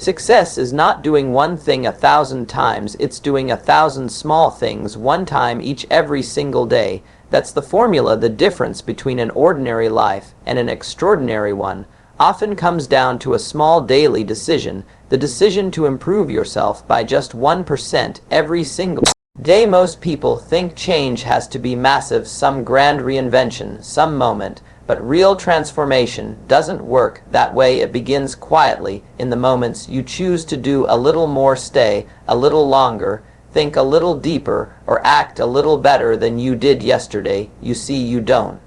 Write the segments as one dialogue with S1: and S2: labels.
S1: Success is not doing one thing 1,000 times, it's doing 1,000 small things one time each every single day. That's the formula. The difference between an ordinary life and an extraordinary one often comes down to a small daily decision, the decision to improve yourself by just 1% every single day. Most people think change has to be massive, some grand reinvention, some moment. But real transformation doesn't work that way. It begins quietly in the moments you choose to do a little more, stay a little longer, think a little deeper, or act a little better than you did yesterday. You see, you don't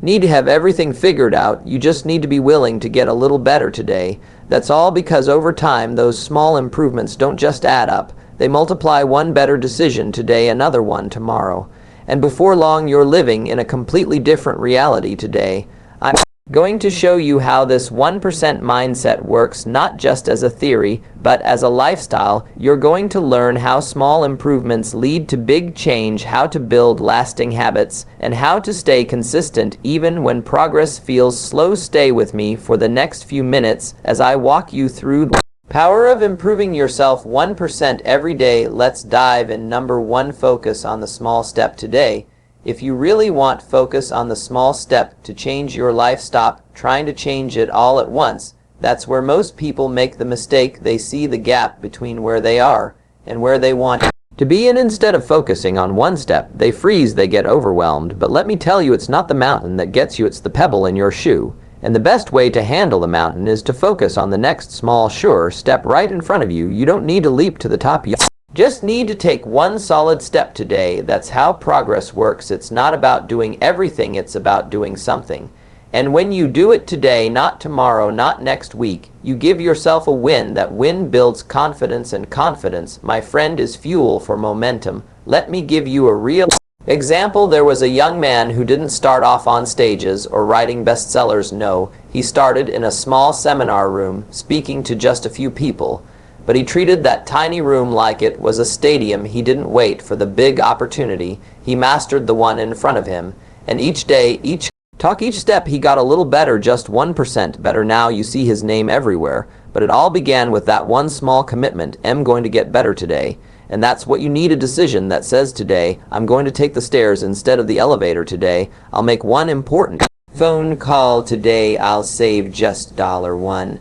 S1: need to have everything figured out. You just need to be willing to get a little better today. That's all, because over time those small improvements don't just add up. They multiply. One better decision today, another one tomorrow. And before long you're living in a completely different reality today. I'm going to show you how this 1% mindset works, not just as a theory, but as a lifestyle. You're going to learn how small improvements lead to big change, how to build lasting habits, and how to stay consistent even when progress feels slow. Stay with me for the next few minutes as I walk you through the power of improving yourself 1% every day. Let's dive in. Number 1, focus on the small step today. If you really want, focus on the small step to change your life. Stop trying to change it all at once. That's where most people make the mistake. They see the gap between where they are and where they want to be, and instead of focusing on one step, they freeze, they get overwhelmed. But let me tell you, it's not the mountain that gets you, it's the pebble in your shoe. And the best way to handle the mountain is to focus on the next small, sure step right in front of you. You don't need to leap to the top. You just need to take one solid step today. That's how progress works. It's not about doing everything, it's about doing something. And when you do it today, not tomorrow, not next week, you give yourself a win. That win builds confidence, and confidence, my friend, is fuel for momentum. Let me give you a real example. There was a young man who didn't start off on stages or writing bestsellers. No, he started in a small seminar room, speaking to just a few people. But he treated that tiny room like it was a stadium. He didn't wait for the big opportunity. He mastered the one in front of him. And each day, each step, he got a little better, just 1% better. Now you see his name everywhere. But it all began with that one small commitment. I'm going to get better today. And that's what you need, a decision that says today, I'm going to take the stairs instead of the elevator today. I'll make one important phone call today. I'll save just $1.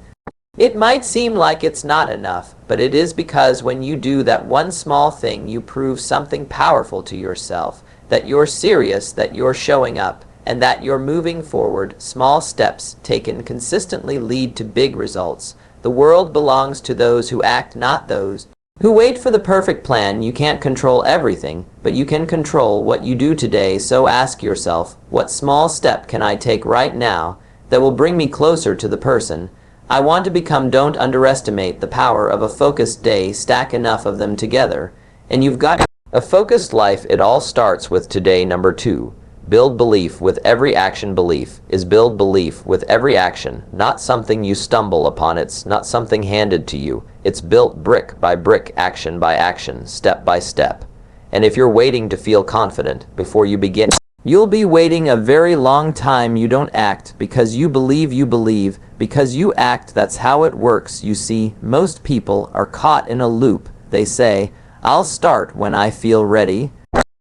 S1: It might seem like it's not enough, but it is, because when you do that one small thing, you prove something powerful to yourself, that you're serious, that you're showing up, and that you're moving forward. Small steps taken consistently lead to big results. The world belongs to those who act, not those who wait for the perfect plan. You can't control everything, but you can control what you do today. So ask yourself, what small step can I take right now that will bring me closer to the person I want to become? Don't underestimate the power of a focused day. Stack enough of them together, and you've got a focused life. It all starts with today. Number 2, build belief with every action. Belief is build belief with every action, not something you stumble upon. It's not something handed to you. It's built brick by brick, action by action, step by step. And if you're waiting to feel confident before you begin, you'll be waiting a very long time. You don't act because you believe because you act. That's how it works. You see, most people are caught in a loop. They say, I'll start when I feel ready.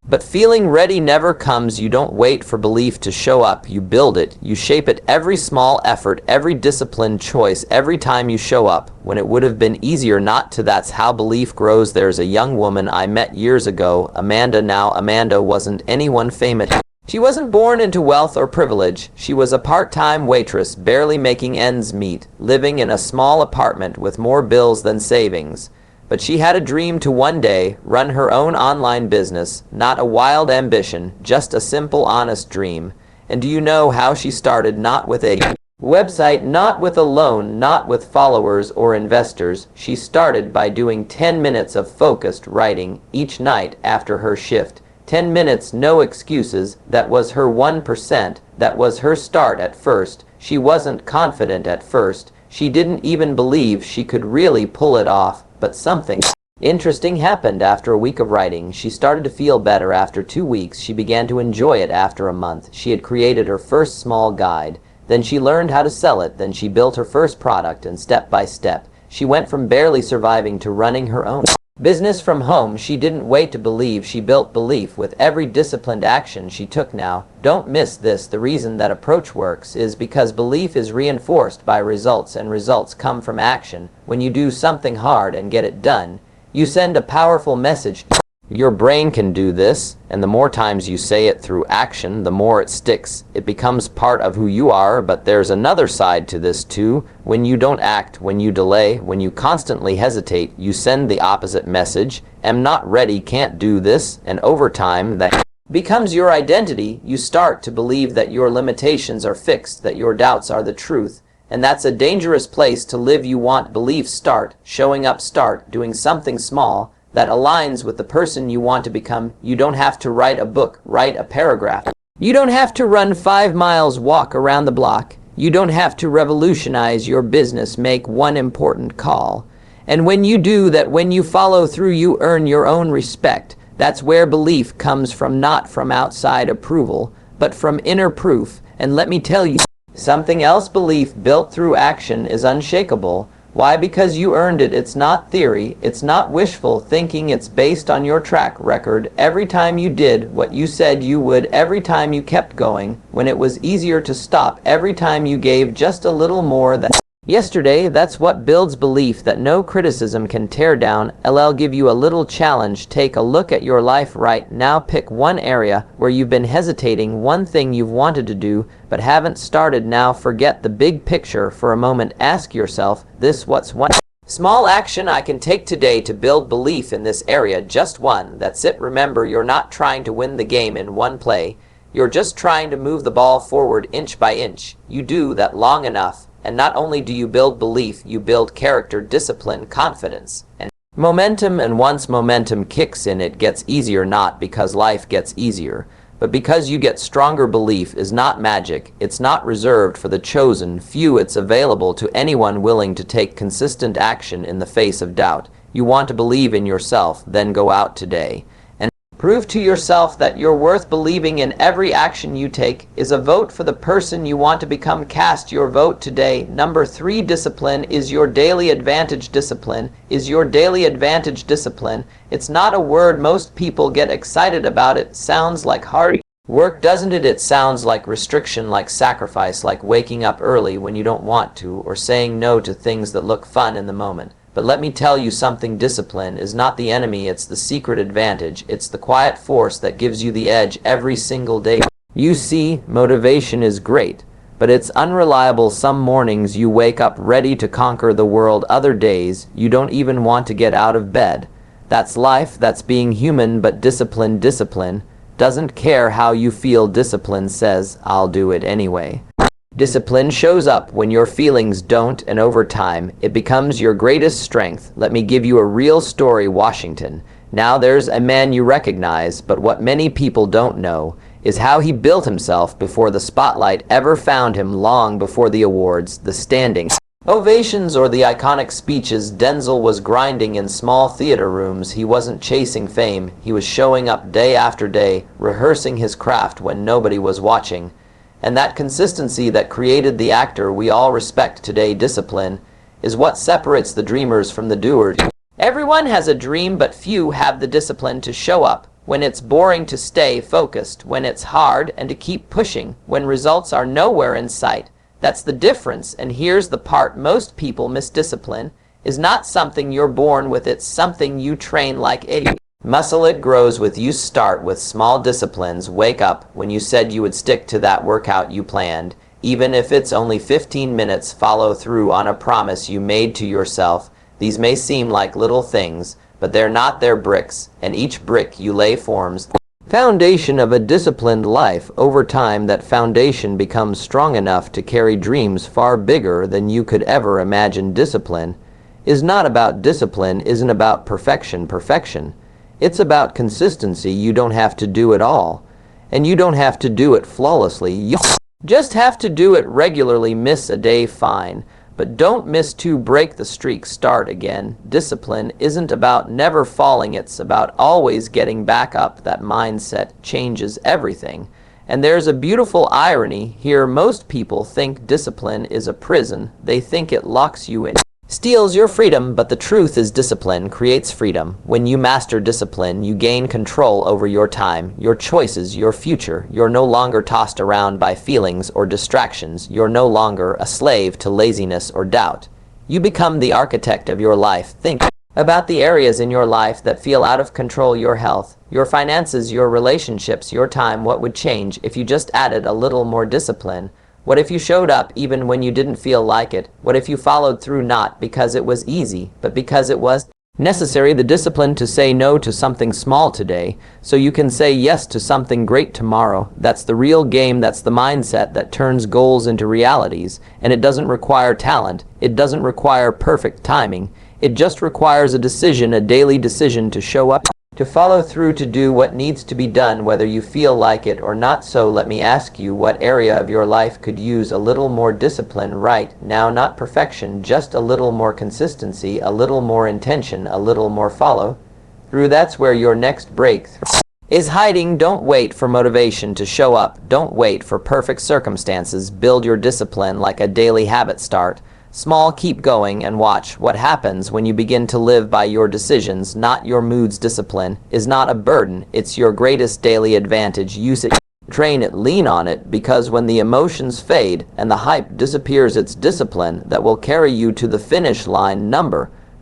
S1: But feeling ready never comes. You don't wait for belief to show up. You build it. You shape it. Every small effort, every disciplined choice, every time you show up when it would have been easier not to. That's how belief grows. There's a young woman I met years ago, Amanda. Now, Amanda wasn't anyone famous. She wasn't born into wealth or privilege. She was a part-time waitress, barely making ends meet, living in a small apartment with more bills than savings. But she had a dream to one day run her own online business, not a wild ambition, just a simple, honest dream. And do you know how she started? Not with a website, not with a loan, not with followers or investors. She started by doing 10 minutes of focused writing each night after her shift. 10 minutes, no excuses. That was her 1%. That was her start. At first, she wasn't confident. At first, she didn't even believe she could really pull it off. But something interesting happened after a week of writing. She started to feel better after 2 weeks. She began to enjoy it after a month. She had created her first small guide. Then she learned how to sell it. Then she built her first product, and step by step, She went from barely surviving to running her own business from home. She didn't wait to believe, she built belief with every disciplined action she took. Now, don't miss this. The reason that approach works is because belief is reinforced by results, and results come from action. When you do something hard and get it done, you send a powerful message. Your brain can do this, and the more times you say it through action, the more it sticks. It becomes part of who you are. But there's another side to this too. When you don't act, when you delay, when you constantly hesitate, you send the opposite message. Am not ready, can't do this. And over time, that becomes your identity. You start to believe that your limitations are fixed, that your doubts are the truth. And that's a dangerous place to live. You want belief. Start showing up, start doing something small that aligns with the person you want to become. You don't have to write a book, write a paragraph. You don't have to run 5 miles, walk around the block. You don't have to revolutionize your business, make one important call. And when you do that, when you follow through, you earn your own respect. That's where belief comes from, not from outside approval, but from inner proof. And let me tell you something else. Belief built through action is unshakable. Why? Because you earned it. It's not theory. It's not wishful thinking. It's based on your track record. Every time you did what you said you would, every time you kept going when it was easier to stop, every time you gave just a little more than yesterday. That's what builds belief that no criticism can tear down. I'll give you a little challenge. Take a look at your life right now. Pick one area where you've been hesitating, one thing you've wanted to do but haven't started. Now forget the big picture for a moment. Ask yourself this: what's one small action I can take today to build belief in this area? Just one. That's it. Remember, you're not trying to win the game in one play. You're just trying to move the ball forward inch by inch. You do that long enough, and not only do you build belief, you build character, discipline, confidence, and momentum. And once momentum kicks in, it gets easier, not because life gets easier, but because you get stronger. Belief is not magic. It's not reserved for the chosen few. It's available to anyone willing to take consistent action in the face of doubt. You want to believe in yourself? Then go out today and prove to yourself that you're worth believing in. Every action you take is a vote for the person you want to become. Cast your vote today. Number 3, discipline is your daily advantage. Discipline is your daily advantage. Discipline. It's not a word most people get excited about. It sounds like hard work, doesn't it? It sounds like restriction, like sacrifice, like waking up early when you don't want to, or saying no to things that look fun in the moment. But let me tell you something. Discipline is not the enemy. It's the secret advantage. It's the quiet force that gives you the edge every single day. You see, motivation is great, but it's unreliable. Some mornings you wake up ready to conquer the world. Other days you don't even want to get out of bed. That's life. That's being human. But discipline doesn't care how you feel. Discipline says, I'll do it anyway. Discipline shows up when your feelings don't, and over time, it becomes your greatest strength. Let me give you a real story. Washington. Now there's a man you recognize, but what many people don't know is how he built himself before the spotlight ever found him. Long before the awards, the standing ovations, or the iconic speeches, Denzel was grinding in small theater rooms. He wasn't chasing fame. He was showing up day after day, rehearsing his craft when nobody was watching. And that consistency that created the actor we all respect today. Discipline is what separates the dreamers from the doers. Everyone has a dream, but few have the discipline to show up when it's boring, to stay focused when it's hard, and to keep pushing when results are nowhere in sight. That's the difference. And here's the part most people miss. Discipline is not something you're born with. It's something you train like a muscle. It grows with you. Start with small disciplines. Wake up when you said you would stick to that workout you planned, even if it's only 15 minutes. Follow through on a promise you made to yourself. These may seem like little things, but they're not. They're bricks, and each brick you lay forms the foundation of a disciplined life. Over time, that foundation becomes strong enough to carry dreams far bigger than you could ever imagine. Discipline is not about discipline isn't about perfection. It's about consistency. You don't have to do it all, and you don't have to do it flawlessly. You just have to do it regularly. Miss a day, fine, but don't miss 2. Break the streak. Start again. Discipline isn't about never falling. It's about always getting back up. That mindset changes everything. And there's a beautiful irony here. Most people think discipline is a prison. They think it locks you in steals your freedom, but the truth is discipline creates freedom. When you master discipline, you gain control over your time, your choices, your future. You're no longer tossed around by feelings or distractions. You're no longer a slave to laziness or doubt. You become the architect of your life. Think about the areas in your life that feel out of control: your health, your finances, your relationships, your time. What would change if you just added a little more discipline? What if you showed up even when you didn't feel like it? What if you followed through not because it was easy, but because it was necessary? The discipline to say no to something small today so you can say yes to something great tomorrow. That's the real game. That's the mindset that turns goals into realities. And it doesn't require talent. It doesn't require perfect timing. It just requires a decision, a daily decision to show up, to follow through, to do what needs to be done, whether you feel like it or not. So let me ask you, what area of your life could use a little more discipline right now? Not perfection, just a little more consistency, a little more intention, a little more follow through. That's where your next breakthrough is hiding. Don't wait for motivation to show up. Don't wait for perfect circumstances. Build your discipline like a daily habit. Start small, keep going, and watch what happens when you begin to live by your decisions, not your moods. Discipline is not a burden, it's your greatest daily advantage. Use it, train it, lean on it, because when the emotions fade and the hype disappears, it's discipline that will carry you to the finish line.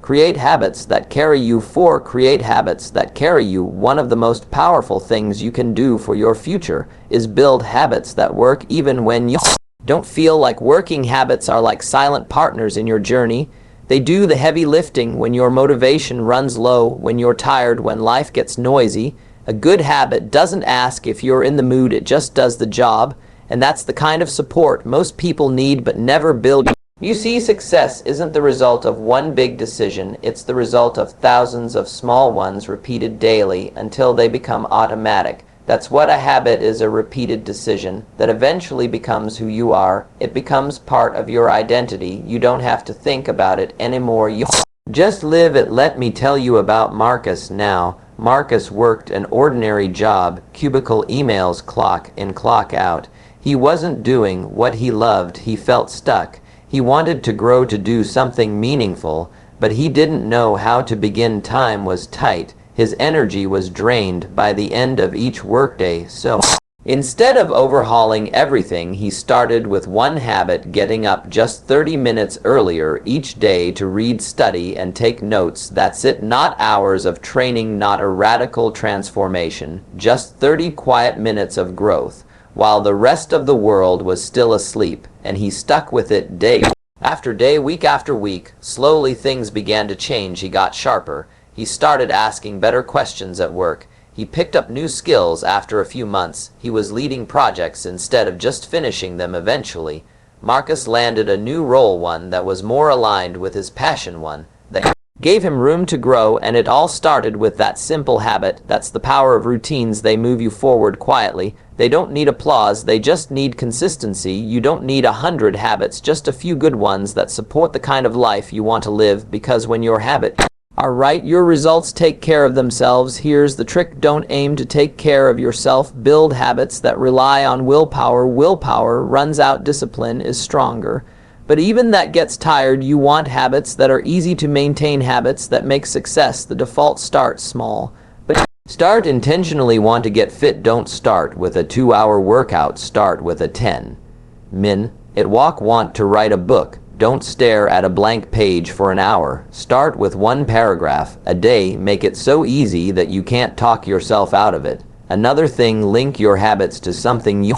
S1: Create habits that carry you. Create habits that carry you. One of the most powerful things you can do for your future is build habits that work even when you don't feel like working. Habits are like silent partners in your journey. They do the heavy lifting when your motivation runs low, when you're tired, when life gets noisy. A good habit doesn't ask if you're in the mood, it just does the job. And that's the kind of support most people need but never build. You see, success isn't the result of one big decision, it's the result of thousands of small ones repeated daily until they become automatic. That's what a habit is, a repeated decision that eventually becomes who you are. It becomes part of your identity. You don't have to think about it anymore. You just live it. Let me tell you about Marcus now. Marcus worked an ordinary job, cubicle, emails, clock in, clock out. He wasn't doing what he loved. He felt stuck. He wanted to grow, to do something meaningful, but he didn't know how to begin. Time was tight. His energy was drained by the end of each workday. So instead of overhauling everything, he started with one habit: getting up just 30 minutes earlier each day to read, study, and take notes. That's it. Not hours of training, not a radical transformation, just 30 quiet minutes of growth while the rest of the world was still asleep. And he stuck with it day after day, week after week. Slowly things began to change. He got sharper. He started asking better questions at work. He picked up new skills. After a few months, he was leading projects instead of just finishing them. Eventually, Marcus landed a new role, one that was more aligned with his passion, one that gave him room to grow. And it all started with that simple habit. That's the power of routines. They move you forward quietly. They don't need applause, they just need consistency. You don't need 100 habits, just a few good ones that support the kind of life you want to live, because when your habit are right, your results take care of themselves. Here's the trick: don't aim to take care of yourself. Build habits that rely on willpower. Willpower runs out, discipline is stronger. But even that gets tired. You want habits that are easy to maintain, habits that make success the default. Start small, but start intentionally. Want to get fit? Don't start with a 2-hour workout. Start with a 10-minute walk. Want to write a book? Don't stare at a blank page for an hour. Start with one paragraph a day. Make it so easy that you can't talk yourself out of it. Another thing, link your habits to something you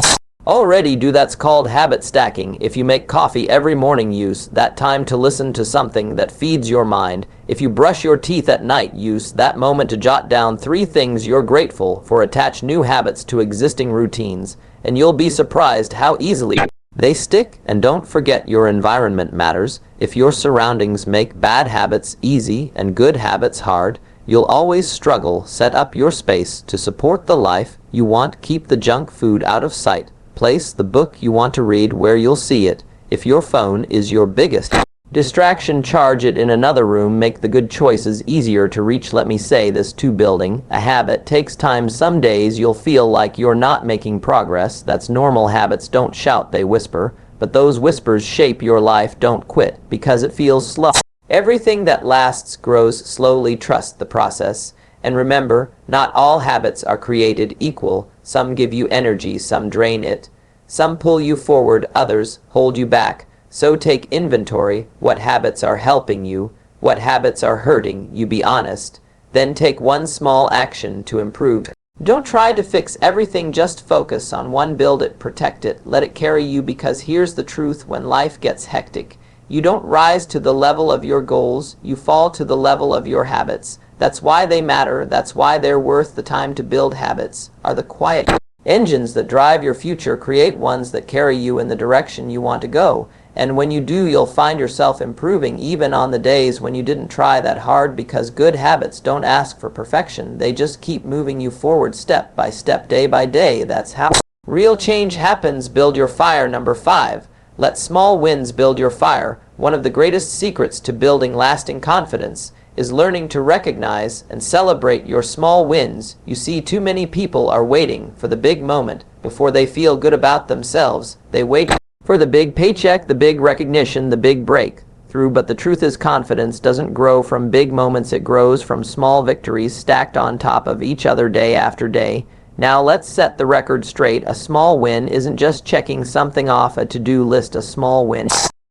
S1: already do. That's called habit stacking. If you make coffee every morning, use that time to listen to something that feeds your mind. If you brush your teeth at night, use that moment to jot down 3 things you're grateful for. Attach new habits to existing routines, and you'll be surprised how easily they stick. And don't forget, your environment matters. If your surroundings make bad habits easy and good habits hard, you'll always struggle. Set up your space to support the life you want. Keep the junk food out of sight. Place the book you want to read where you'll see it. If your phone is your biggest distraction, charge it in another room. Make the good choices easier to reach. Let me say this too: building a habit takes time. Some days you'll feel like you're not making progress. That's normal. Habits don't shout, they whisper. But those whispers shape your life. Don't quit because it feels slow. Everything that lasts grows slowly. Trust the process. And remember, not all habits are created equal. Some give you energy, some drain it. Some pull you forward, others hold you back. So take inventory. What habits are helping you? What habits are hurting you? Be honest. Then take one small action to improve. Don't try to fix everything, just focus on one. Build it, protect it, let it carry you, because here's the truth: when life gets hectic, you don't rise to the level of your goals, you fall to the level of your habits. That's why they matter, that's why they're worth the time to build. Habits are the quiet engines that drive your future. Create ones that carry you in the direction you want to go. And when you do, you'll find yourself improving even on the days when you didn't try that hard, because good habits don't ask for perfection. They just keep moving you forward step by step, day by day. That's how real change happens. Build your fire. Number 5. Let small wins build your fire. One of the greatest secrets to building lasting confidence is learning to recognize and celebrate your small wins. You see, too many people are waiting for the big moment before they feel good about themselves. They wait for the big paycheck, the big recognition, the big breakthrough. But the truth is, confidence doesn't grow from big moments. It grows from small victories stacked on top of each other day after day. Now let's set the record straight. A small win isn't just checking something off a to-do list. A small win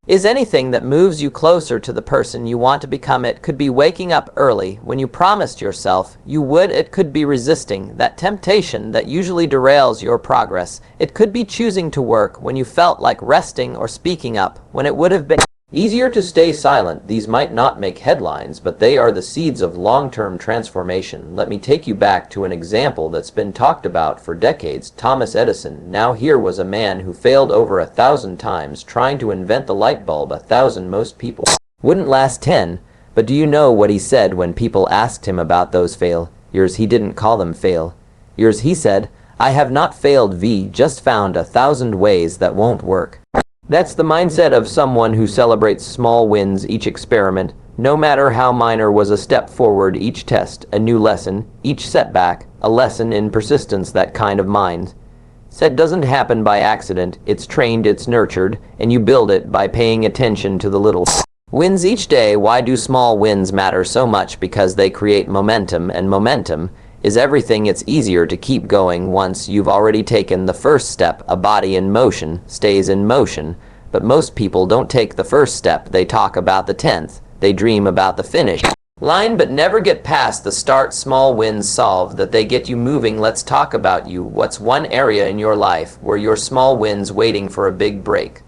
S1: is anything that moves you closer to the person you want to become. It could be waking up early when you promised yourself you would. It could be resisting that temptation that usually derails your progress. It could be choosing to work when you felt like resting, or speaking up when it would have been easier to stay silent. These might not make headlines, but they are the seeds of long-term transformation. Let me take you back to an example that's been talked about for decades: Thomas Edison. Now here was a man who failed over 1,000 times trying to invent the light bulb. 1,000. Most people wouldn't last 10. But do you know what he said when people asked him about those failures? He didn't call them failures. He said, "I have not failed, just found 1,000 ways that won't work." That's the mindset of someone who celebrates small wins. Each experiment, no matter how minor, was a step forward. Each test, a new lesson. Each setback, a lesson in persistence. That kind of mindset doesn't happen by accident. It's trained, it's nurtured, and you build it by paying attention to the little wins each day. Why do small wins matter so much? Because they create momentum, and momentum is everything. It's easier to keep going once you've already taken the first step. A body in motion stays in motion, but most people don't take the first step. They talk about the 10th. They dream about the finish line, but never get past the start. Small wins solve that. They get you moving. Let's talk about you. What's one area in your life where your small wins waiting for a big break?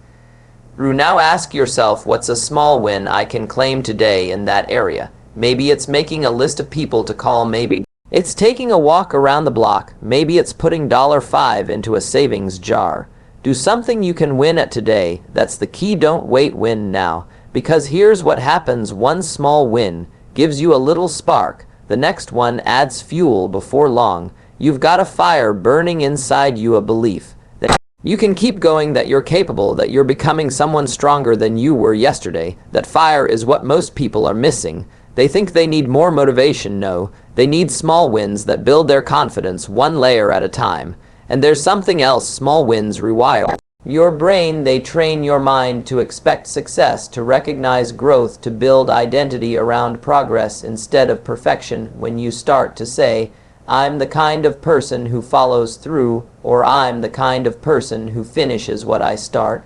S1: Now ask yourself, what's a small win I can claim today in that area? Maybe it's making a list of people to call. Maybe it's taking a walk around the block. Maybe it's putting $5 into a savings jar. Do something you can win at today. That's the key. Don't wait, win now. Because here's what happens: one small win gives you a little spark. The next one adds fuel. Before long, you've got a fire burning inside you, a belief that you can keep going, that you're capable, that you're becoming someone stronger than you were yesterday. That fire is what most people are missing. They think they need more motivation. No, they need small wins that build their confidence one layer at a time. And there's something else: small wins rewire your brain. They train your mind to expect success, to recognize growth, to build identity around progress instead of perfection. When you start to say, "I'm the kind of person who follows through," or "I'm the kind of person who finishes what I start,"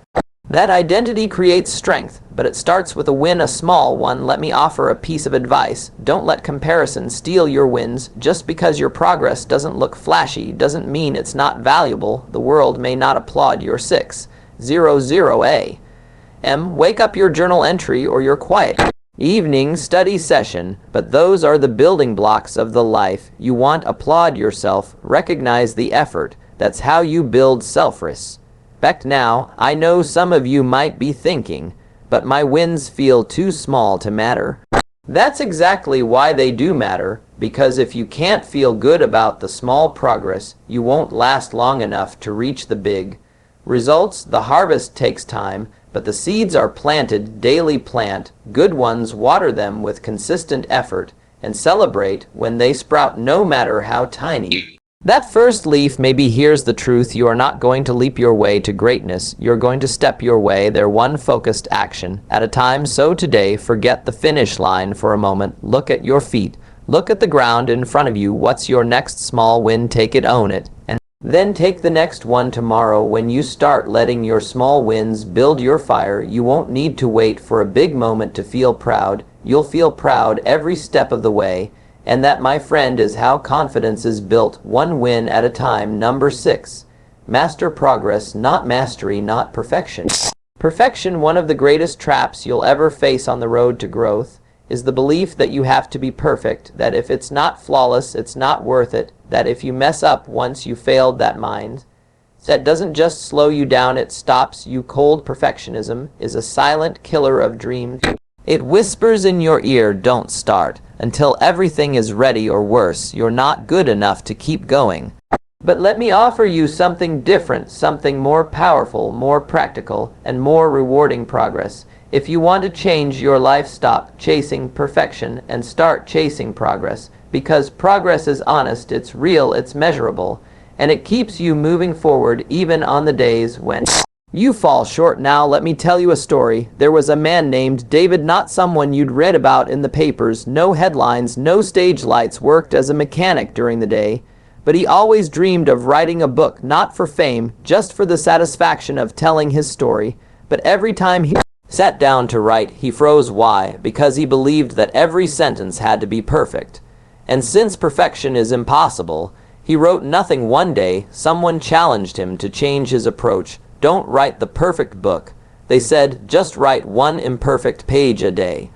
S1: that identity creates strength. But it starts with a win, a small one. Let me offer a piece of advice. Don't let comparison steal your wins. Just because your progress doesn't look flashy doesn't mean it's not valuable. The world may not applaud your 600 a.m. wake up, your journal entry, or your quiet evening study session, but those are the building blocks of the life you want. Applaud yourself. Recognize the effort. That's how you build self-respect. Now, I know some of you might be thinking, but my wins feel too small to matter. That's exactly why they do matter, because if you can't feel good about the small progress, you won't last long enough to reach the big results. The harvest takes time, but the seeds are planted daily. Plant good ones, water them with consistent effort, and celebrate when they sprout, no matter how tiny. That first leaf maybe here's the truth. You are not going to leap your way to greatness. You're going to step your way there one focused action at a time. So today, forget the finish line for a moment. Look at your feet. Look at the ground in front of you. What's your next small win? Take it, own it. And then take the next one tomorrow. When you start letting your small wins build your fire, you won't need to wait for a big moment to feel proud. You'll feel proud every step of the way. And that, my friend, is how confidence is built, one win at a time. Number 6. Master progress, not mastery, not perfection. Perfection, one of the greatest traps you'll ever face on the road to growth, is the belief that you have to be perfect, that if it's not flawless, it's not worth it, that if you mess up once, you failed. That mind that doesn't just slow you down, it stops you cold. Perfectionism is a silent killer of dreams. It whispers in your ear, don't start until everything is ready, or worse, you're not good enough to keep going. But let me offer you something different, something more powerful, more practical, and more rewarding. Progress. If you want to change your life, stop chasing perfection and start chasing progress, because progress is honest, it's real, it's measurable, and it keeps you moving forward even on the days when you fall short. Now let me tell you a story. There was a man named David, not someone you'd read about in the papers, no headlines, no stage lights, worked as a mechanic during the day. But he always dreamed of writing a book, not for fame, just for the satisfaction of telling his story. But every time he sat down to write, he froze. Why? Because he believed that every sentence had to be perfect. And since perfection is impossible, he wrote nothing. One day, someone challenged him to change his approach. Don't write the perfect book, they said, just write one imperfect page a day.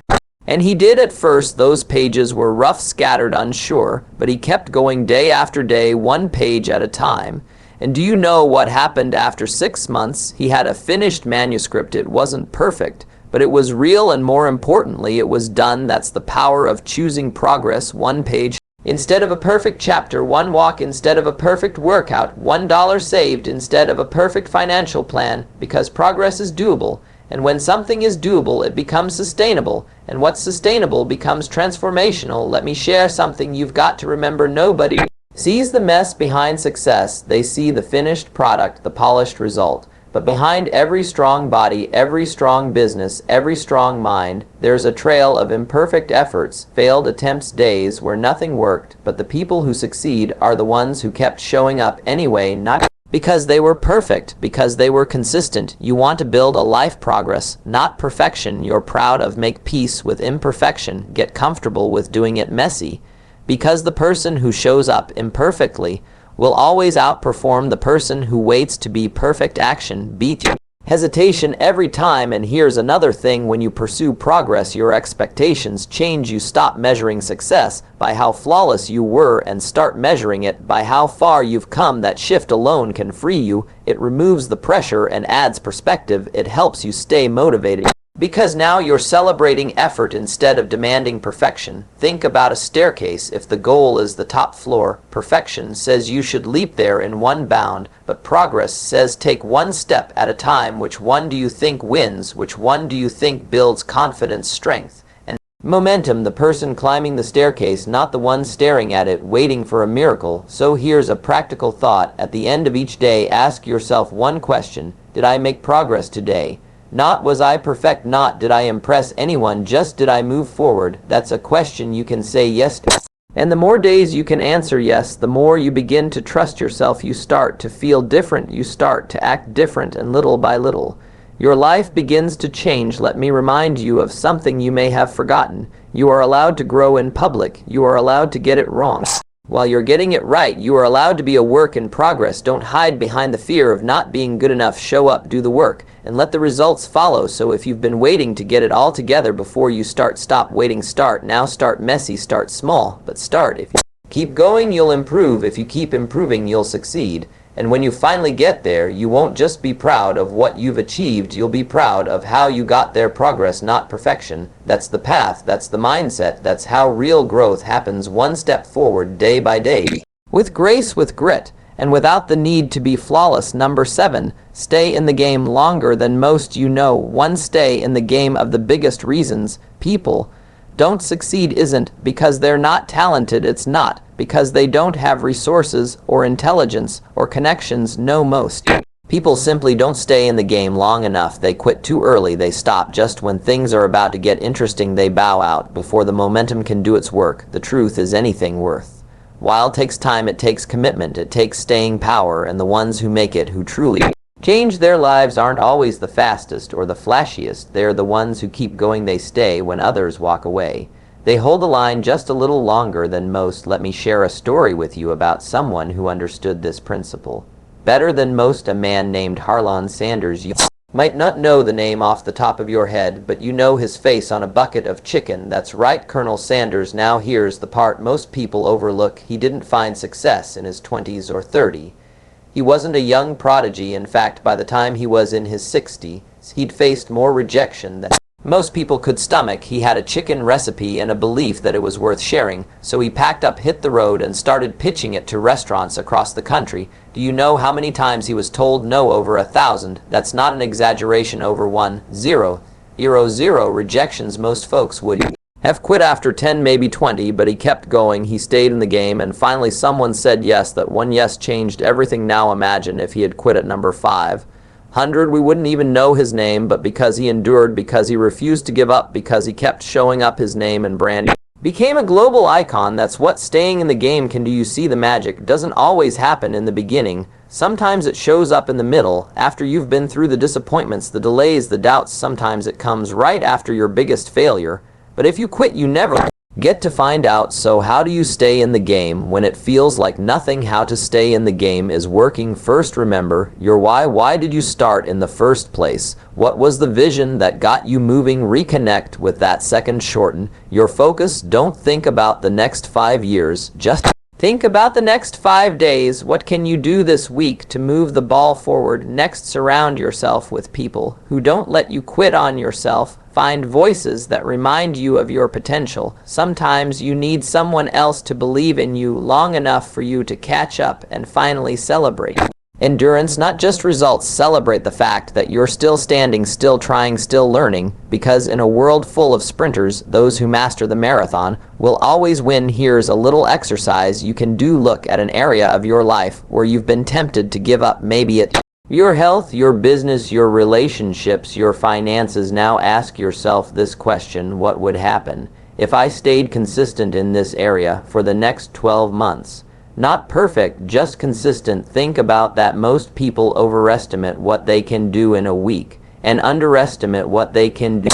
S1: And he did. At first, those pages were rough, scattered, unsure, but he kept going day after day, one page at a time. And do you know what happened after 6 months? He had a finished manuscript. It wasn't perfect, but it was real, and more importantly, it was done. That's the power of choosing progress. One page instead of a perfect chapter, one walk instead of a perfect workout, $1 saved instead of a perfect financial plan, because progress is doable. And when something is doable, it becomes sustainable. And what's sustainable becomes transformational. Let me share something you've got to remember. Nobody sees the mess behind success. They see the finished product, the polished result. But behind every strong body, every strong business, every strong mind, there's a trail of imperfect efforts, failed attempts, days where nothing worked. But the people who succeed are the ones who kept showing up anyway, not because they were perfect, because they were consistent. You want to build a life progress, not perfection. You're proud of. Make peace with imperfection. Get comfortable with doing it messy, because the person who shows up imperfectly will always outperform the person who waits to be perfect. Action beat hesitation every time. And here's another thing: when you pursue progress, your expectations change. You stop measuring success by how flawless you were and start measuring it by how far you've come. That shift alone can free you. It removes the pressure and adds perspective. It helps you stay motivated, because now you're celebrating effort instead of demanding perfection. Think about a staircase. If the goal is the top floor, perfection says you should leap there in one bound, but progress says take one step at a time. Which one do you think wins? Which one do you think builds confidence, strength, and momentum? The person climbing the staircase, not the one staring at it, waiting for a miracle. So here's a practical thought. At the end of each day, ask yourself one question: did I make progress today? Not was I perfect, not did I impress anyone, just did I move forward? That's a question you can say yes to. And the more days you can answer yes, the more you begin to trust yourself. You start to feel different. You start to act different, and little by little, your life begins to change. Let me remind you of something you may have forgotten. You are allowed to grow in public. You are allowed to get it wrong. While you're getting it right, you are allowed to be a work in progress. Don't hide behind the fear of not being good enough. Show up, do the work, and let the results follow. So if you've been waiting to get it all together before you start, stop waiting. Start now. Start messy. Start small, but start. If you keep going, you'll improve. If you keep improving, you'll succeed. And when you finally get there, you won't just be proud of what you've achieved, you'll be proud of how you got there. Progress, not perfection. That's the path, that's the mindset, that's how real growth happens, one step forward, day by day. With grace, with grit, and without the need to be flawless. Number 7, stay in the game longer than most. You know, one, stay in the game of the biggest reasons people don't succeed isn't because they're not talented. It's not because they don't have resources or intelligence or connections. No, most people simply don't stay in the game long enough. They quit too early. They stop just when things are about to get interesting. They bow out before the momentum can do its work. The truth is, anything worth while takes time, it takes commitment, it takes staying power, and the ones who make it, who truly change their lives, aren't always the fastest or the flashiest. They're the ones who keep going. They stay when others walk away. They hold the line just a little longer than most. Let me share a story with you about someone who understood this principle better than most, a man named Harlan Sanders. You might not know the name off the top of your head, but you know his face on a bucket of chicken. That's right, Colonel Sanders. Now here's the part most people overlook. He didn't find success in his 20s or 30s. He wasn't a young prodigy. In fact, by the time he was in his 60s, he'd faced more rejection than most people could stomach. He had a chicken recipe and a belief that it was worth sharing, so he packed up, hit the road, and started pitching it to restaurants across the country. Do you know how many times he was told no? Over 1,000. That's not an exaggeration. Over 1,000 rejections. Most folks would have quit after 10, maybe 20, but he kept going. He stayed in the game, and finally someone said yes. That one yes changed everything. Now imagine if he had quit at number 500. We wouldn't even know his name, but because he endured, because he refused to give up, because he kept showing up, his name and brand became a global icon. That's what staying in the game can do. You see, the magic doesn't always happen in the beginning. Sometimes it shows up in the middle, after you've been through the disappointments, the delays, the doubts. Sometimes it comes right after your biggest failure. But if you quit, you never get to find out. So how do you stay in the game when it feels like nothing? How to stay in the game is working. First, remember your why. Why did you start in the first place? What was the vision that got you moving? Reconnect with that. Second, shorten your focus. Don't think about the next 5 years. Just think about the next 5 days. What can you do this week to move the ball forward? Next, surround yourself with people who don't let you quit on yourself. Find voices that remind you of your potential. Sometimes you need someone else to believe in you long enough for you to catch up and finally celebrate endurance, not just results. Celebrate the fact that you're still standing, still trying, still learning, because in a world full of sprinters, those who master the marathon will always win. Here's a little exercise you can do. Look at an area of your life where you've been tempted to give up. Maybe it's your health, your business, your relationships, your finances. Now ask yourself this question: what would happen if I stayed consistent in this area for the next 12 months? Not perfect, just consistent. Think about that. Most people overestimate what they can do in a week and underestimate what they can do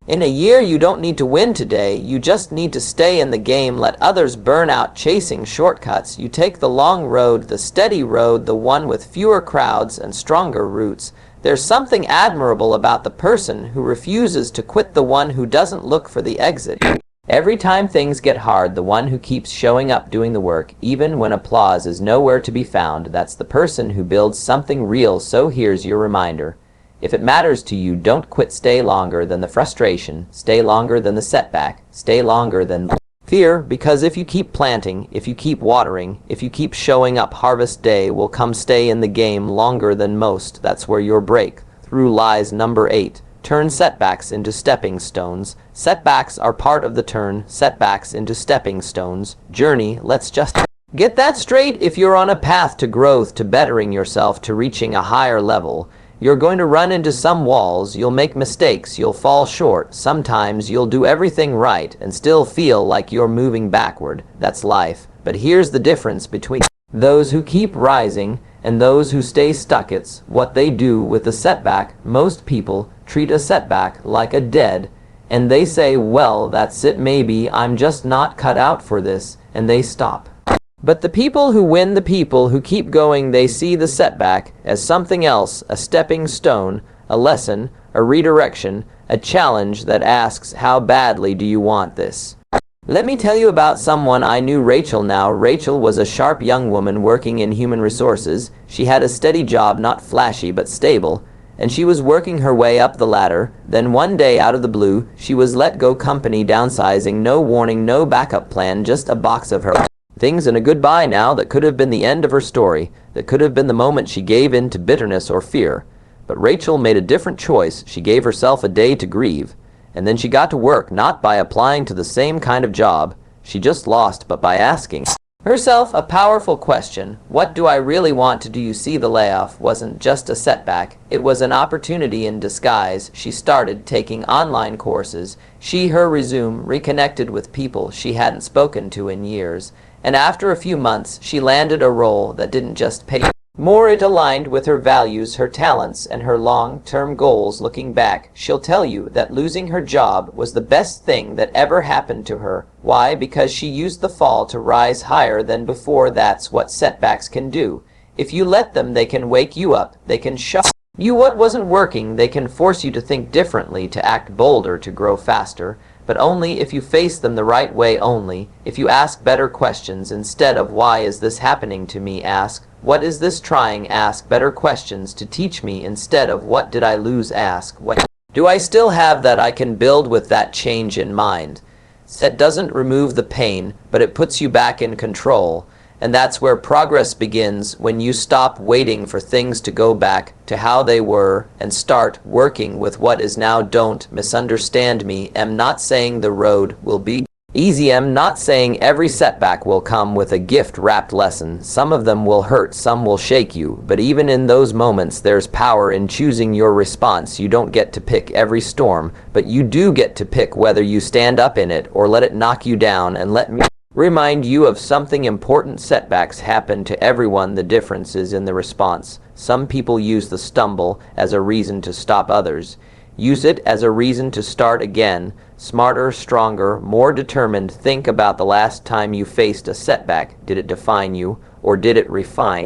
S1: in a year. You don't need to win today. You just need to stay in the game. Let others burn out chasing shortcuts. You take the long road, the steady road, the one with fewer crowds and stronger roots. There's something admirable about the person who refuses to quit, the one who doesn't look for the exit every time things get hard, the one who keeps showing up, doing the work, even when applause is nowhere to be found. That's the person who builds something real. So here's your reminder. If it matters to you, don't quit. Stay longer than the frustration. Stay longer than the setback. Stay longer than fear, because if you keep planting, if you keep watering, if you keep showing up, harvest day will come. Stay in the game longer than most. That's where your breakthrough lies. Number 8. Turn setbacks into stepping stones. Setbacks are part of the turn setbacks into stepping stones journey. Let's just get that straight. If you're on a path to growth, to bettering yourself, to reaching a higher level, you're going to run into some walls. You'll make mistakes. You'll fall short. Sometimes you'll do everything right and still feel like you're moving backward. That's life. But here's the difference between those who keep rising and those who stay stuck. It's what they do with the setback. Most people treat a setback like a dead, and they say, well, that's it, maybe I'm just not cut out for this, and they stop. But the people who win, the people who keep going, they see the setback as something else, a stepping stone, a lesson, a redirection, a challenge that asks, how badly do you want this? Let me tell you about someone I knew. Rachel. Now, Rachel was a sharp young woman working in human resources. She had a steady job, not flashy but stable, and she was working her way up the ladder. Then one day, out of the blue, she was let go. Company downsizing, no warning, no backup plan, just a box of her things and a goodbye. Now, that could have been the end of her story. That could have been the moment she gave in to bitterness or fear. But Rachel made a different choice. She gave herself a day to grieve. And then she got to work, not by applying to the same kind of job she just lost, but by asking, herself a powerful question. What do I really want to do? You see, the layoff wasn't just a setback. It was an opportunity in disguise. She started taking online courses. Her resume reconnected with people she hadn't spoken to in years. And after a few months, she landed a role that didn't just pay more, it aligned with her values, her talents, and her long-term goals. Looking back, she'll tell you that losing her job was the best thing that ever happened to her. Why? Because she used the fall to rise higher than before. That's what setbacks can do. If you let them, they can wake you up. They can show you what wasn't working. They can force you to think differently, to act bolder, to grow faster. But only if you face them the right way. Only if you ask better questions. Instead of why is this happening to me, ask what is this trying. Ask better questions to teach me instead of what did I lose. Ask what do I still have that I can build with that change in mind. That doesn't remove the pain, but it puts you back in control. And that's where progress begins, when you stop waiting for things to go back to how they were and start working with what is now. Don't misunderstand me. I'm not saying the road will be easy. I'm not saying every setback will come with a gift-wrapped lesson. Some of them will hurt, some will shake you. But even in those moments, there's power in choosing your response. You don't get to pick every storm, but you do get to pick whether you stand up in it or let it knock you down. And let me remind you of something important. Setbacks happen to everyone. The difference is in the response. Some people use the stumble as a reason to stop. Others use it as a reason to start again. Smarter, stronger, more determined. Think about the last time you faced a setback. Did it define you, or did it refine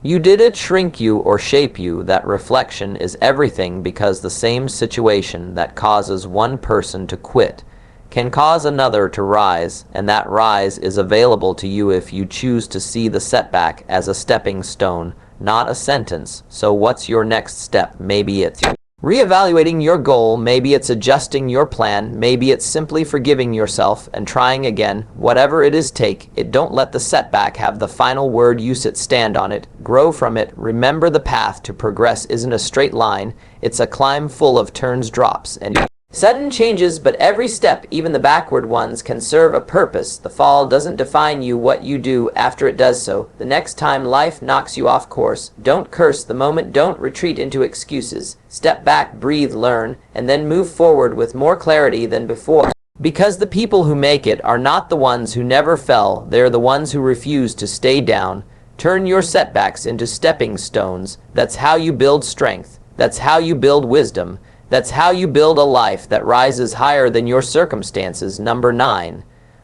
S1: you? Did it shrink you or shape you? That reflection is everything, because the same situation that causes one person to quit can cause another to rise, and that rise is available to you if you choose to see the setback as a stepping stone, not a sentence. So what's your next step? Maybe it's reevaluating your goal, maybe it's adjusting your plan, maybe it's simply forgiving yourself and trying again. Whatever it is, take it. Don't let the setback have the final word. Use it, stand on it, grow from it. Remember, the path to progress isn't a straight line. It's a climb full of turns, drops, and sudden changes, but every step, even the backward ones, can serve a purpose. The fall doesn't define you. What you do after it does so. The next time life knocks you off course, don't curse the moment. Don't retreat into excuses. Step back, breathe, learn, and then move forward with more clarity than before. Because the people who make it are not the ones who never fell. They're the ones who refuse to stay down. Turn your setbacks into stepping stones. That's how you build strength. That's how you build wisdom. That's how you build a life that rises higher than your circumstances. Number 9.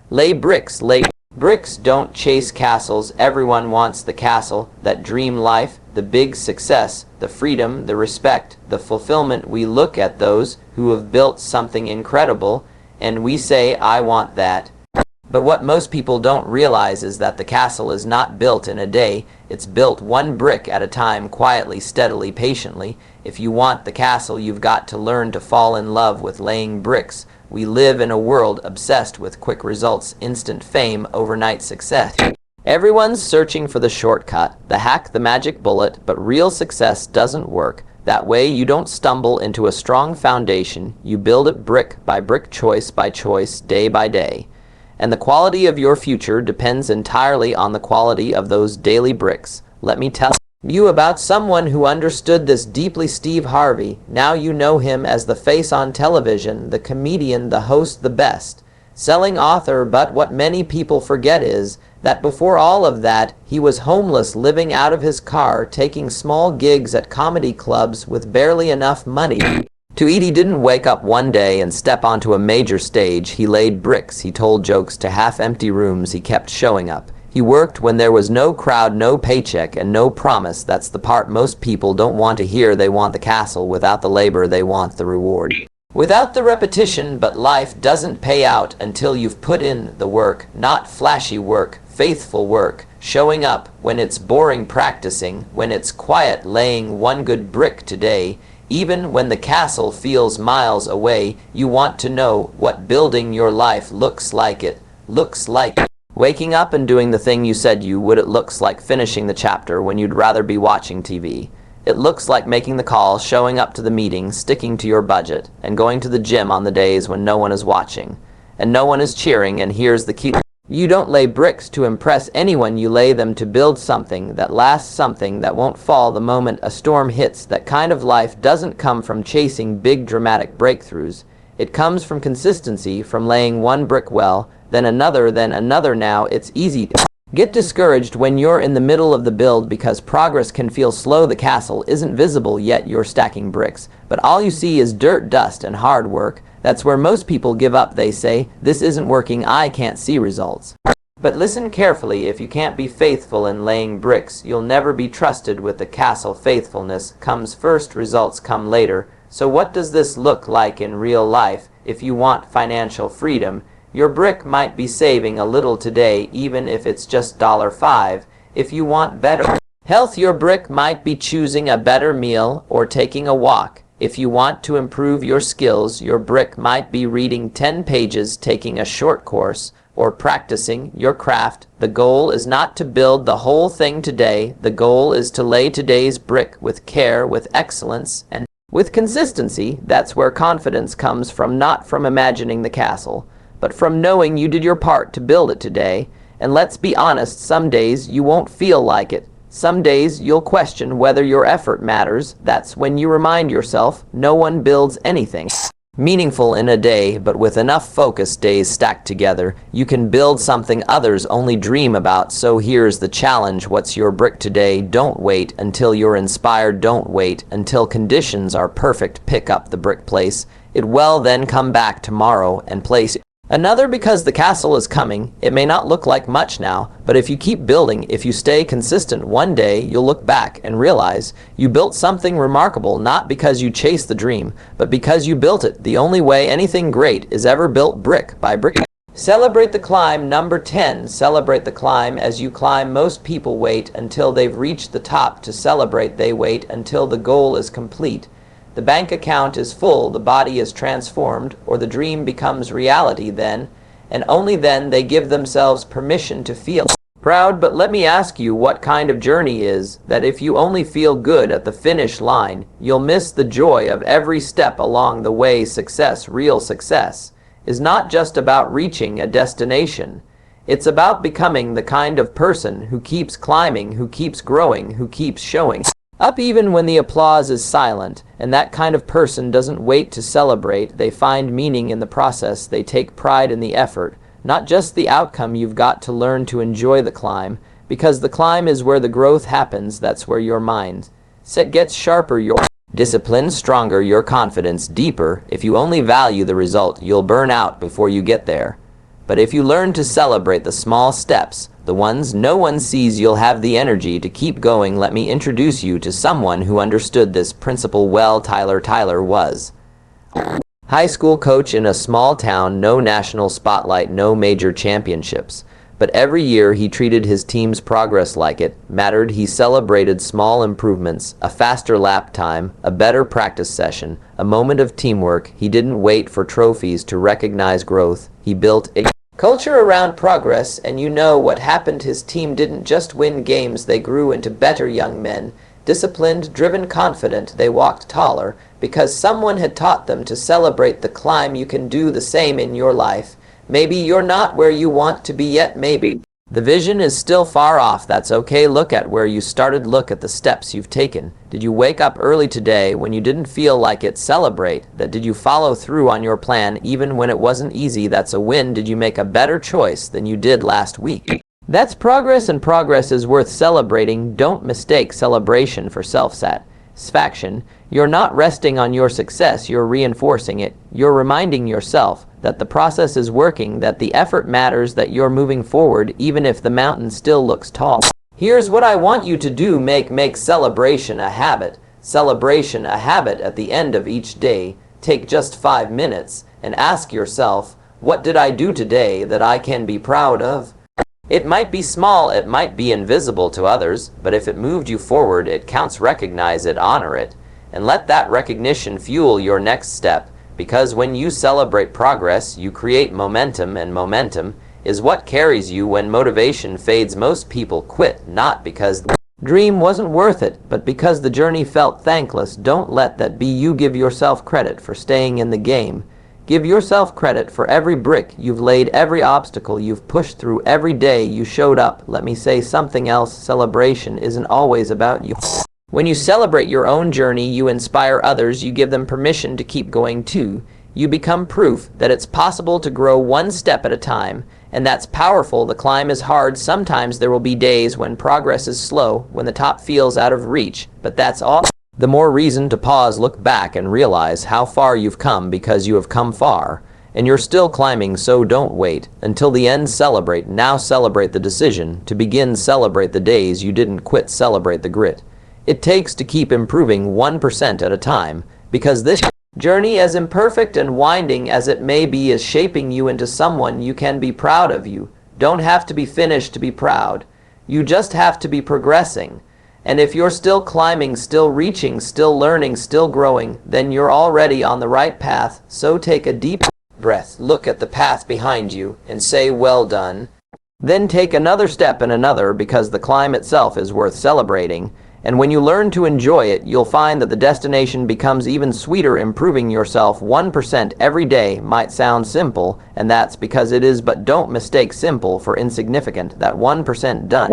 S1: Lay bricks. Lay bricks. Don't chase castles. Everyone wants the castle, that dream life, the big success, the freedom, the respect, the fulfillment. We look at those who have built something incredible and we say, I want that. But what most people don't realize is that the castle is not built in a day. It's built one brick at a time, quietly, steadily, patiently. If you want the castle, you've got to learn to fall in love with laying bricks. We live in a world obsessed with quick results, instant fame, overnight success. Everyone's searching for the shortcut, the hack, the magic bullet, but real success doesn't work that way. You don't stumble into a strong foundation. You build it brick by brick, choice by choice, day by day. And the quality of your future depends entirely on the quality of those daily bricks. Let me tell you about someone who understood this deeply. Steve Harvey. Now you know him as the face on television, the comedian, the host, the best-selling author. But what many people forget is that before all of that, he was homeless, living out of his car, taking small gigs at comedy clubs with barely enough money to eat. He didn't wake up one day and step onto a major stage. He laid bricks. He told jokes to half-empty rooms. He kept showing up. He worked when there was no crowd, no paycheck, and no promise. That's the part most people don't want to hear. They want the castle. Without the labor, they want the reward. Without the repetition. But life doesn't pay out until you've put in the work. Not flashy work, faithful work. Showing up when it's boring, practicing when it's quiet, laying one good brick today. Even when the castle feels miles away, you want to know what building your life looks like. It looks like waking up and doing the thing you said you would. It looks like finishing the chapter when you'd rather be watching TV. It looks like making the call, showing up to the meeting, sticking to your budget, and going to the gym on the days when no one is watching and no one is cheering. And here's the key. You don't lay bricks to impress anyone, you lay them to build something that lasts, something that won't fall the moment a storm hits. That kind of life doesn't come from chasing big dramatic breakthroughs. It comes from consistency, from laying one brick well, then another, then another. Now it's easy to get discouraged when you're in the middle of the build because progress can feel slow. The castle isn't visible yet, you're stacking bricks, but all you see is dirt, dust, and hard work. That's where most people give up. They say, "This isn't working, I can't see results." But listen carefully, if you can't be faithful in laying bricks, you'll never be trusted with the castle. Faithfulness comes first, results come later. So what does this look like in real life? If you want financial freedom, your brick might be saving a little today, even if it's just $5. If you want better health, your brick might be choosing a better meal or taking a walk. If you want to improve your skills, your brick might be reading 10 pages, taking a short course, or practicing your craft. The goal is not to build the whole thing today. The goal is to lay today's brick with care, with excellence, and with consistency. That's where confidence comes from, not from imagining the castle, but from knowing you did your part to build it today. And let's be honest, some days you won't feel like it. Some days you'll question whether your effort matters. That's when you remind yourself, no one builds anything meaningful in a day, but with enough focused days stacked together, you can build something others only dream about. So here's the challenge. What's your brick today? Don't wait until you're inspired. Don't wait until conditions are perfect. Pick up the brick, place it well, then come back tomorrow and place another, because the castle is coming. It may not look like much now, but if you keep building, if you stay consistent, one day you'll look back and realize you built something remarkable, not because you chased the dream, but because you built it. The only way anything great is ever built, brick by brick. Celebrate the climb. Number 10, celebrate the climb. As you climb, most people wait until they've reached the top to celebrate. They wait until the goal is complete. The bank account is full, the body is transformed, or the dream becomes reality. Then, and only then, they give themselves permission to feel proud. But let me ask you, what kind of journey is that? If you only feel good at the finish line, you'll miss the joy of every step along the way. Success, real success, is not just about reaching a destination. It's about becoming the kind of person who keeps climbing, who keeps growing, who keeps showing up even when the applause is silent. And that kind of person doesn't wait to celebrate. They find meaning in the process. They take pride in the effort, not just the outcome. You've got to learn to enjoy the climb, because the climb is where the growth happens. That's where your mindset gets sharper, your discipline stronger, your confidence deeper. If you only value the result, you'll burn out before you get there. But if you learn to celebrate the small steps, the ones no one sees, you'll have the energy to keep going. Let me introduce you to someone who understood this principle well. Tyler was high school coach in a small town. No national spotlight, no major championships. But every year he treated his team's progress like it mattered. He celebrated small improvements, a faster lap time, a better practice session, a moment of teamwork. He didn't wait for trophies to recognize growth. He built a culture around progress, and you know what happened. His team didn't just win games, they grew into better young men. Disciplined, driven, confident, they walked taller because someone had taught them to celebrate the climb. You can do the same in your life. Maybe you're not where you want to be yet. Maybe the vision is still far off. That's okay. Look at where you started. Look at the steps you've taken. Did you wake up early today when you didn't feel like it? Celebrate that. Did you follow through on your plan even when it wasn't easy? That's a win. Did you make a better choice than you did last week? That's progress, and progress is worth celebrating. Don't mistake celebration for self-satisfaction. You're not resting on your success, you're reinforcing it. You're reminding yourself that the process is working, that the effort matters, that you're moving forward even if the mountain still looks tall. Here's what I want you to do. Make celebration a habit. Celebration a habit. At the end of each day, take just 5 minutes and ask yourself, what did I do today that I can be proud of? It might be small, it might be invisible to others, but if it moved you forward, it counts. Recognize it, honor it, and let that recognition fuel your next step. Because when you celebrate progress, you create momentum, and momentum is what carries you when motivation fades. Most people quit not because the dream wasn't worth it, but because the journey felt thankless. Don't let that be you. Give yourself credit for staying in the game. Give yourself credit for every brick you've laid, every obstacle you've pushed through, every day you showed up. Let me say something else. Celebration isn't always about you. When you celebrate your own journey, you inspire others, you give them permission to keep going too. You become proof that it's possible to grow one step at a time, and that's powerful. The climb is hard. Sometimes there will be days when progress is slow, when the top feels out of reach, but that's all the more reason to pause, look back, and realize how far you've come, because you have come far, and you're still climbing. So don't wait until the end. Celebrate now. Celebrate the decision to begin. Celebrate the days you didn't quit. Celebrate the grit it takes to keep improving 1% at a time, because this journey, as imperfect and winding as it may be, is shaping you into someone you can be proud of. You don't have to be finished to be proud. You just have to be progressing. And if you're still climbing, still reaching, still learning, still growing, then you're already on the right path. So take a deep breath, look at the path behind you, and say, well done. Then take another step and another, because the climb itself is worth celebrating. And when you learn to enjoy it, you'll find that the destination becomes even sweeter. Improving yourself 1% every day might sound simple, and that's because it is, but don't mistake simple for insignificant. That 1% done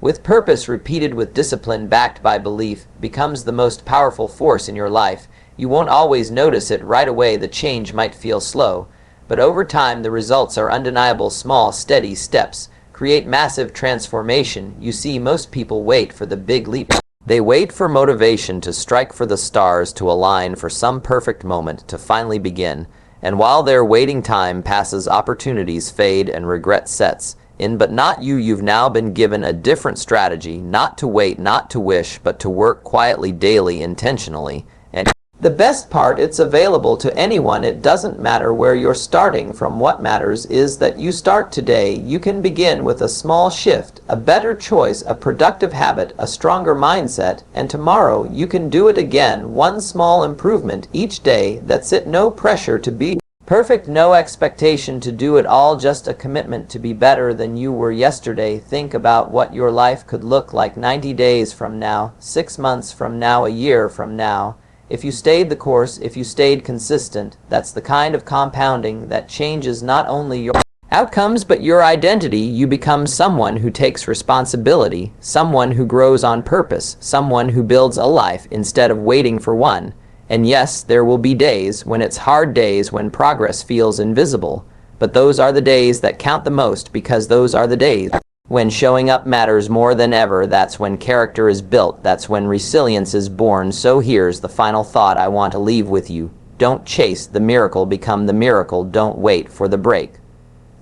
S1: with purpose, repeated with discipline, backed by belief, becomes the most powerful force in your life. You won't always notice it right away. The change might feel slow, but over time the results are undeniable. Small, steady steps create massive transformation. You see, most people wait for the big leap. They wait for motivation to strike, for the stars to align, for some perfect moment to finally begin. And while their waiting time passes, opportunities fade and regret sets in. But not you. You've now been given a different strategy. Not to wait, not to wish, but to work quietly, daily, intentionally. And the best part, it's available to anyone. It doesn't matter where you're starting from. What matters is that you start today. You can begin with a small shift, a better choice, a productive habit, a stronger mindset, and tomorrow you can do it again. One small improvement each day. That's it. No pressure to be perfect, no expectation to do it all, just a commitment to be better than you were yesterday. Think about what your life could look like 90 days from now, 6 months from now, a year from now. If you stayed the course, if you stayed consistent. That's the kind of compounding that changes not only your outcomes but your identity. You become someone who takes responsibility, someone who grows on purpose, someone who builds a life instead of waiting for one. And yes, there will be days when it's hard, days when progress feels invisible, but those are the days that count the most, because those are the days when showing up matters more than ever. That's when character is built. That's when resilience is born. So here's the final thought I want to leave with you. Don't chase the miracle, become the miracle. Don't wait for the break.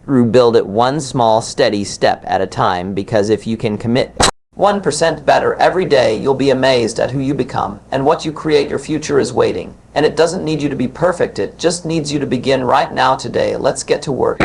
S1: Build it one small, steady step at a time, because if you can commit 1% better every day, you'll be amazed at who you become and what you create. Your future is waiting, and it doesn't need you to be perfect. It just needs you to begin right now, today. Let's get to work.